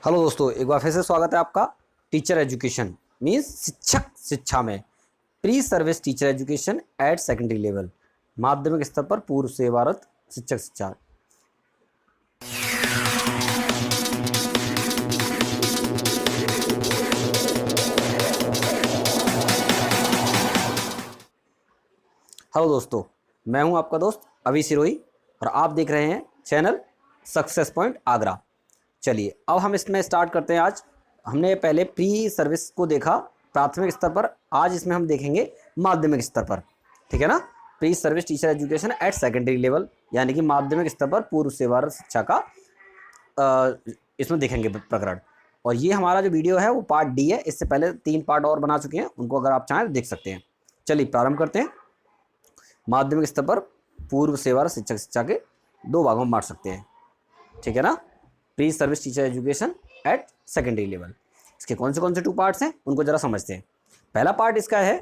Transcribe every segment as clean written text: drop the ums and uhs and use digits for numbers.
Hello दोस्तों, एक बार फिर से स्वागत है आपका। टीचर एजुकेशन मीन्स शिक्षक शिक्षा में pre service teacher education at secondary level, माध्यमिक स्तर पर पूर्व सेवारत शिक्षक शिक्षा। हेलो दोस्तों, मैं हूं आपका दोस्त अभी सिरोही और आप देख रहे हैं चैनल सक्सेस पॉइंट आगरा। चलिए अब हम इसमें स्टार्ट करते हैं। आज हमने पहले प्री सर्विस को देखा प्राथमिक स्तर पर, आज इसमें हम देखेंगे माध्यमिक स्तर पर। ठीक है ना, pre service teacher education at secondary level यानी कि माध्यमिक स्तर पर पूर्व सेवारत शिक्षा का इसमें देखेंगे प्रकरण। और ये हमारा जो वीडियो है वो पार्ट डी है। इससे पहले 3 पार्ट और बना चुके हैं, उनको अगर आप चाहें तो देख सकते हैं। चलिए प्रारंभ करते हैं। माध्यमिक स्तर पर पूर्व सेवारत शिक्षक शिक्षा के 2 भागों में बांट सकते हैं। ठीक है ना, pre service teacher education at secondary level. इसके कौन से 2 पार्ट्स हैं उनको जरा समझते हैं। पहला पार्ट इसका है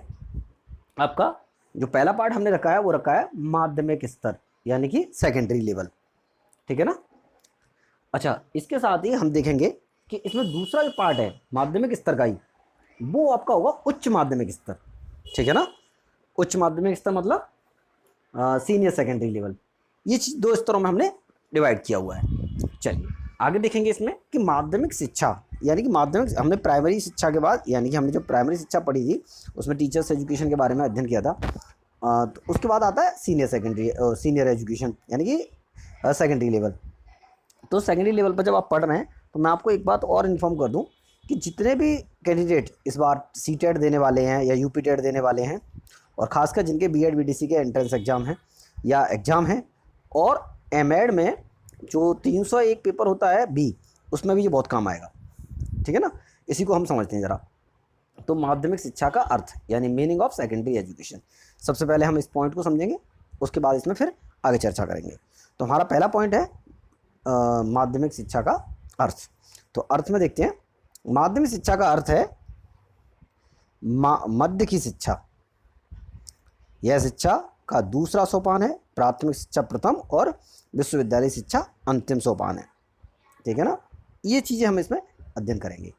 आपका, जो पहला पार्ट हमने रखा है वो रखा है माध्यमिक स्तर यानी कि सेकेंडरी लेवल। ठीक है ना। अच्छा, इसके साथ ही हम देखेंगे कि इसमें दूसरा जो पार्ट है माध्यमिक स्तर का ही, वो आपका होगा उच्च माध्यमिक स्तर। ठीक है ना, उच्च माध्यमिक स्तर मतलब सीनियर सेकेंडरी लेवल। ये चीज़ 2 स्तरों में हमने डिवाइड किया हुआ है। चलिए आगे देखेंगे इसमें कि माध्यमिक शिक्षा यानी कि माध्यमिक, हमने प्राइमरी शिक्षा के बाद यानी कि हमने जो प्राइमरी शिक्षा पढ़ी थी उसमें टीचर्स एजुकेशन के बारे में अध्ययन किया था। तो उसके बाद आता है सीनियर एजुकेशन यानी कि सेकेंडरी लेवल। तो सेकेंडरी लेवल पर जब आप पढ़ रहे हैं तो मैं आपको एक बात और इन्फॉर्म कर दूं कि जितने भी कैंडिडेट इस बार सीटेट देने वाले हैं या यूपी टेट देने वाले हैं, और ख़ासकर जिनके बीएड बीडीसी के एंट्रेंस एग्ज़ाम हैं या एग्ज़ाम हैं, और एमएड में जो 301 पेपर होता है बी, उसमें भी ये बहुत काम आएगा। ठीक है ना, इसी को हम समझते हैं ज़रा। तो माध्यमिक शिक्षा का अर्थ यानी मीनिंग ऑफ सेकेंडरी एजुकेशन, सबसे पहले हम इस पॉइंट को समझेंगे, उसके बाद इसमें फिर आगे चर्चा करेंगे। तो हमारा पहला पॉइंट है माध्यमिक शिक्षा का अर्थ। तो अर्थ में देखते हैं, माध्यमिक शिक्षा का अर्थ है मध्य की शिक्षा। यह शिक्षा का दूसरा सोपान है। प्राथमिक शिक्षा प्रथम और विश्वविद्यालय शिक्षा अंतिम सोपान है। ठीक है ना, ये चीज़ें हम इसमें अध्ययन करेंगे।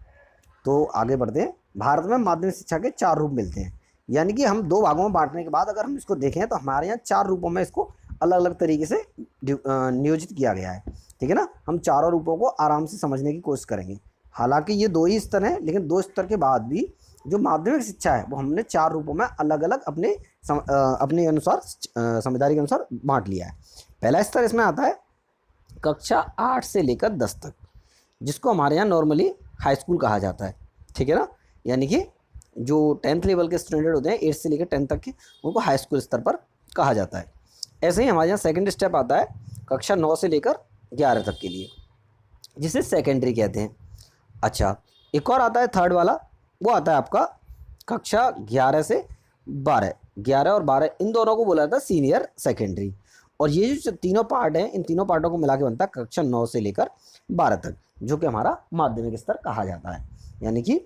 तो आगे बढ़ते हैं। भारत में माध्यमिक शिक्षा के 4 रूप मिलते हैं, यानी कि हम 2 भागों में बांटने के बाद अगर हम इसको देखें तो हमारे यहाँ 4 रूपों में इसको अलग अलग तरीके से नियोजित किया गया है। ठीक है ना, हम चारों रूपों को आराम से समझने की कोशिश करेंगे। हालांकि ये 2 ही स्तर हैं, लेकिन 2 स्तर के बाद भी जो माध्यमिक शिक्षा है वो हमने 4 रूपों में अलग अलग अपने अनुसार समझदारी के अनुसार बांट लिया है। पहला स्तर इसमें आता है कक्षा 8 से लेकर 10 तक, जिसको हमारे यहाँ नॉर्मली हाई स्कूल कहा जाता है। ठीक है ना, यानी कि जो 10th लेवल के स्टूडेंट होते हैं 8 से लेकर 10 तक के, उनको हाई स्कूल स्तर पर कहा जाता है। ऐसे ही हमारे यहाँ सेकेंड स्टेप आता है कक्षा 9 से लेकर 11 तक के लिए, जिसे सेकेंडरी कहते हैं। अच्छा, एक और आता है थर्ड वाला, वो आता है आपका कक्षा 11 से 12। 11 और 12 इन दोनों को बोला जाता है सीनियर सेकेंडरी। और ये जो तीनों पार्ट हैं, इन तीनों पार्टों को मिला के बनता है कक्षा 9 से लेकर 12 तक, जो कि हमारा माध्यमिक स्तर कहा जाता है। यानी कि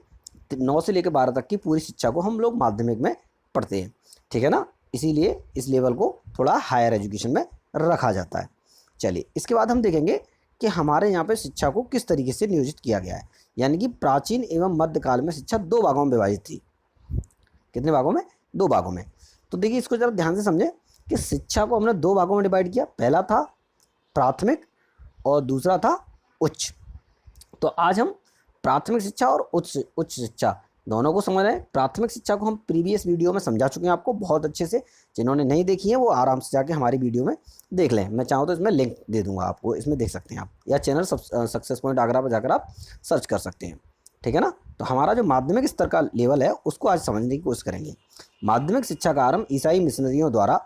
9 से लेकर 12 तक की पूरी शिक्षा को हम लोग माध्यमिक में पढ़ते हैं। ठीक है ना, इसीलिए इस लेवल को थोड़ा हायर एजुकेशन में रखा जाता है। चलिए इसके बाद हम देखेंगे कि हमारे यहाँ पे शिक्षा को किस तरीके से नियोजित किया गया है। यानी कि प्राचीन एवं मध्यकाल में शिक्षा 2 भागों में विभाजित थी। कितने भागों में? 2 भागों में। तो देखिए इसको जरा ध्यान से समझें कि शिक्षा को हमने 2 भागों में डिवाइड किया। पहला था प्राथमिक और दूसरा था उच्च। तो आज हम प्राथमिक शिक्षा और उच्च शिक्षा दोनों को समझ रहे हैं। प्राथमिक शिक्षा को हम प्रीवियस वीडियो में समझा चुके हैं आपको बहुत अच्छे से। जिन्होंने नहीं देखी है वो आराम से जाके हमारी वीडियो में देख लें। मैं चाहूँ तो इसमें लिंक दे दूंगा आपको, इसमें देख सकते हैं आप, या चैनल सक्सेस पॉइंट आगरा पर जाकर आप सर्च कर सकते हैं। ठीक है ना, तो हमारा जो माध्यमिक स्तर का लेवल है उसको आज समझने की कोशिश करेंगे। माध्यमिक शिक्षा का आरंभ ईसाई मिशनरियों द्वारा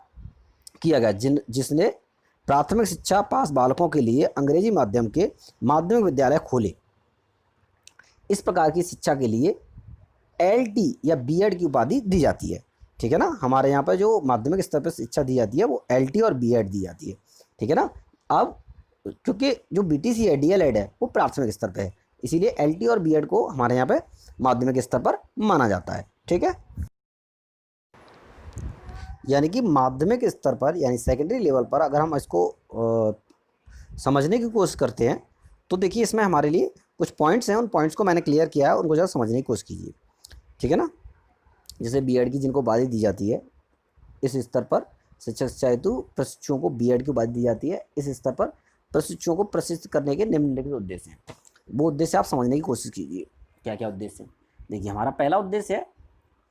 किया गया, जिसने प्राथमिक शिक्षा पास बालकों के लिए अंग्रेजी माध्यम के माध्यमिक विद्यालय खोले। इस प्रकार की शिक्षा के लिए LT या BEd की उपाधि दी जाती है। ठीक है ना, हमारे यहाँ पर जो माध्यमिक स्तर पर शिक्षा दी जाती है वो LT और BEd दी जाती है। ठीक है ना, अब क्योंकि जो BTC है, DLED है, वो प्राथमिक स्तर पे है, इसीलिए LT और BEd को हमारे यहाँ पे माध्यमिक स्तर पर माना जाता है। ठीक है, यानी कि माध्यमिक स्तर पर यानी सेकेंडरी लेवल पर अगर हम इसको समझने की कोशिश करते हैं तो देखिए इसमें हमारे लिए कुछ पॉइंट्स हैं, उन पॉइंट्स को मैंने क्लियर किया है, उनको ज़रा समझने की कोशिश कीजिए, ठीक है ना। जैसे बीएड की जिनको उपाधि दी जाती है, इस स्तर पर शिक्षक शिक्षा हेतु प्रशिक्षुओं को बीएड की उपाधि दी जाती है, इस स्तर पर प्रशिक्षुओं को प्रशिक्षित करने के निम्नलिखित उद्देश्य हैं। वो उद्देश्य आप समझने की कोशिश कीजिए, क्या क्या उद्देश्य हैं। देखिए, हमारा पहला उद्देश्य है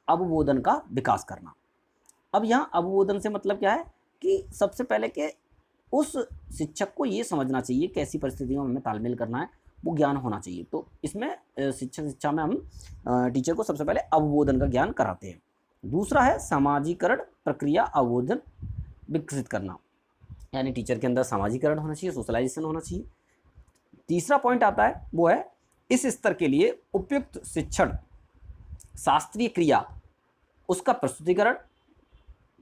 अवबोधन का विकास करना। अब यहाँ अवबोधन से मतलब क्या है कि सबसे पहले के उस शिक्षक को ये समझना चाहिए कैसी परिस्थितियों में हमें तालमेल करना है, वो ज्ञान होना चाहिए। तो इसमें शिक्षा में हम टीचर को सबसे पहले अवबोधन का ज्ञान कराते हैं। दूसरा है सामाजिकरण प्रक्रिया अवबोधन विकसित करना, यानी टीचर के अंदर सामाजिकरण होना चाहिए, सोशलाइजेशन होना चाहिए। तीसरा पॉइंट आता है वो है इस स्तर के लिए उपयुक्त शिक्षण शास्त्रीय क्रिया उसका प्रस्तुतिकरण,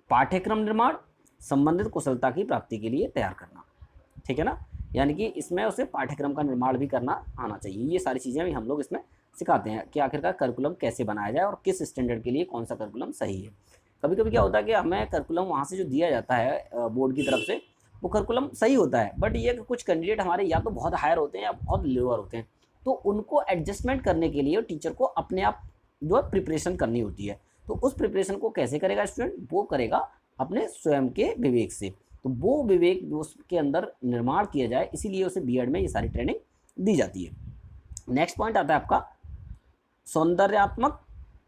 पाठ्यक्रम निर्माण, संबंधित कुशलता की प्राप्ति के लिए तैयार करना, ठीक है ना। यानी कि इसमें उसे पाठ्यक्रम का निर्माण भी करना आना चाहिए। ये सारी चीज़ें भी हम लोग इसमें सिखाते हैं कि आखिरकार करिकुलम कैसे बनाया जाए और किस स्टैंडर्ड के लिए कौन सा करिकुलम सही है। कभी कभी क्या होता है कि हमें करिकुलम वहाँ से जो दिया जाता है बोर्ड की तरफ से, वो करिकुलम सही होता है, बट ये कि कुछ कैंडिडेट हमारे या तो बहुत हायर होते हैं या बहुत लोअर होते हैं, तो उनको एडजस्टमेंट करने के लिए टीचर को अपने आप जो है प्रिपरेशन करनी होती है। तो उस प्रिपरेशन को कैसे करेगा स्टूडेंट, वो करेगा अपने स्वयं के विवेक से। तो वो विवेक उसके अंदर निर्माण किया जाए, इसीलिए उसे बीएड में ये सारी ट्रेनिंग दी जाती है। नेक्स्ट पॉइंट आता है आपका सौंदर्यात्मक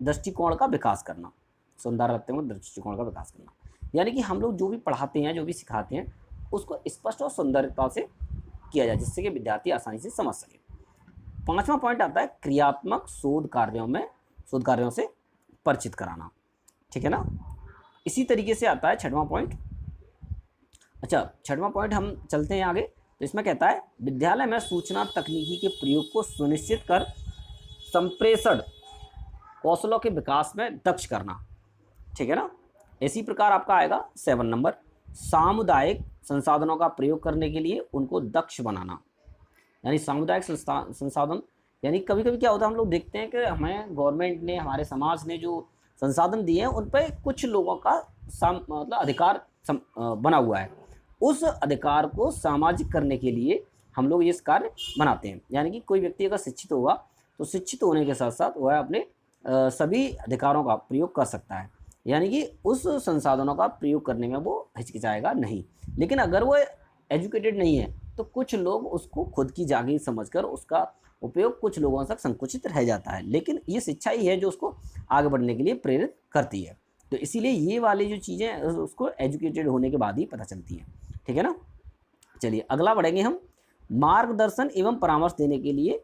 दृष्टिकोण का विकास करना। सौंदर्यात्मक दृष्टिकोण का विकास करना यानी कि हम लोग जो भी पढ़ाते हैं, जो भी सिखाते हैं, उसको स्पष्ट और सौंदर्यता से किया जाए, जिससे कि विद्यार्थी आसानी से समझ सके। पांचवा पॉइंट आता है क्रियात्मक शोध कार्यों से परिचित कराना, ठीक है ना। इसी तरीके से आता है छठवां पॉइंट। अच्छा, छठवां पॉइंट हम चलते हैं आगे। तो इसमें कहता है विद्यालय में सूचना तकनीकी के प्रयोग को सुनिश्चित कर संप्रेषण कौशलों के विकास में दक्ष करना, ठीक है ना। इसी प्रकार आपका आएगा 7 नंबर, सामुदायिक संसाधनों का प्रयोग करने के लिए उनको दक्ष बनाना। यानी सामुदायिक संसाधन, यानी कभी कभी क्या होता है, हम लोग देखते हैं कि हमें गवर्नमेंट ने, हमारे समाज ने जो संसाधन दिए हैं उन पर कुछ लोगों का मतलब अधिकार बना हुआ है। उस अधिकार को सामाजिक करने के लिए हम लोग ये कार्य बनाते हैं। यानी कि कोई व्यक्ति अगर शिक्षित होगा तो शिक्षित होने के साथ साथ वह अपने सभी अधिकारों का प्रयोग कर सकता है, यानी कि उस संसाधनों का प्रयोग करने में वो हिचकिचाएगा नहीं। लेकिन अगर वो एजुकेटेड नहीं है तो कुछ लोग उसको खुद की जागीर समझकर उसका उपयोग कुछ लोगों तक संकुचित रह जाता है, लेकिन ये शिक्षा ही है जो उसको आगे बढ़ने के लिए प्रेरित करती है। तो इसीलिए ये वाली जो चीज़ें उसको एजुकेटेड होने के बाद ही पता चलती हैं, ठीक है ना। चलिए अगला बढ़ेंगे हम, मार्गदर्शन एवं परामर्श देने के लिए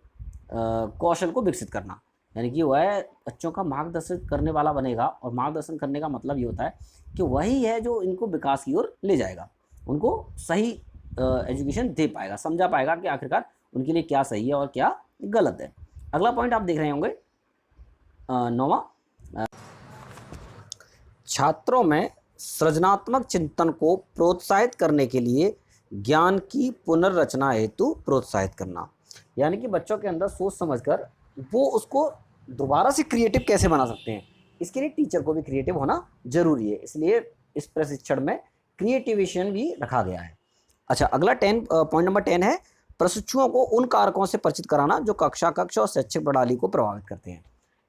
कौशल को विकसित करना। यानी कि वह बच्चों का मार्गदर्शन करने वाला बनेगा, और मार्गदर्शन करने का मतलब ये होता है कि वही है जो इनको विकास की ओर ले जाएगा, उनको सही एजुकेशन दे पाएगा, समझा पाएगा कि आखिरकार उनके लिए क्या सही है और क्या गलत है। अगला पॉइंट आप देख रहे होंगे 9वां, छात्रों में सृजनात्मक चिंतन को प्रोत्साहित करने के लिए ज्ञान की पुनर्रचना हेतु प्रोत्साहित करना। यानी कि बच्चों के अंदर सोच समझकर वो उसको दोबारा से क्रिएटिव कैसे बना सकते हैं, इसके लिए टीचर को भी क्रिएटिव होना जरूरी है। इसलिए इस प्रशिक्षण में क्रिएटिवेशन भी रखा गया है। अच्छा, अगला पॉइंट नंबर 10 है प्रशिक्षुओं को उन कारकों से परिचित कराना जो कक्ष और शैक्षिक प्रणाली को प्रभावित करते हैं।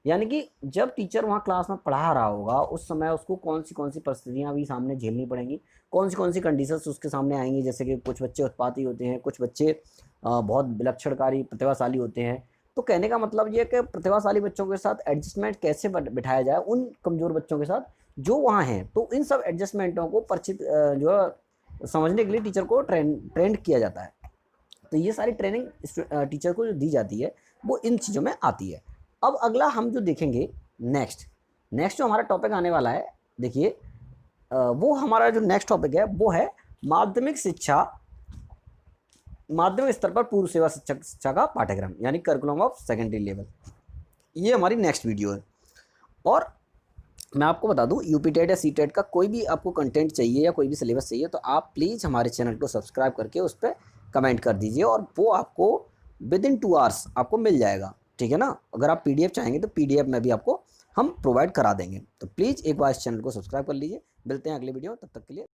यानी कि जब टीचर वहाँ क्लास में पढ़ा रहा होगा उस समय उसको कौन सी परिस्थितियाँ भी सामने झेलनी पड़ेंगी, कौन सी कंडीशंस उसके सामने आएंगी। जैसे कि कुछ बच्चे उत्पाती होते हैं, कुछ बच्चे बहुत विलक्षणकारी प्रतिभाशाली होते हैं। तो कहने का मतलब ये है कि प्रतिभाशाली बच्चों के साथ एडजस्टमेंट कैसे बिठाया जाए उन कमज़ोर बच्चों के साथ जो वहाँ हैं। तो इन सब एडजस्टमेंटों को परिचित जो समझने के लिए टीचर को ट्रेंड किया जाता है। तो ये सारी ट्रेनिंग टीचर को जो दी जाती है वो इन चीज़ों में आती है। अब अगला हम जो देखेंगे नेक्स्ट जो हमारा टॉपिक आने वाला है, देखिए वो हमारा जो नेक्स्ट टॉपिक है वो है माध्यमिक स्तर पर पूर्व सेवा शिक्षा का पाठ्यक्रम, यानी करिकुलम ऑफ सेकेंडरी लेवल। ये हमारी नेक्स्ट वीडियो है। और मैं आपको बता दूं, यूपी टेट या सी टेट का कोई भी आपको कंटेंट चाहिए या कोई भी सिलेबस चाहिए तो आप प्लीज़ हमारे चैनल को सब्सक्राइब करके उस पर कमेंट कर दीजिए, और वो आपको विदिन 2 आवर्स आपको मिल जाएगा, ठीक है ना। अगर आप PDF चाहेंगे तो PDF में भी आपको हम प्रोवाइड करा देंगे। तो प्लीज़ एक बार इस चैनल को सब्सक्राइब कर लीजिए। मिलते हैं अगले वीडियो, तब तक के लिए।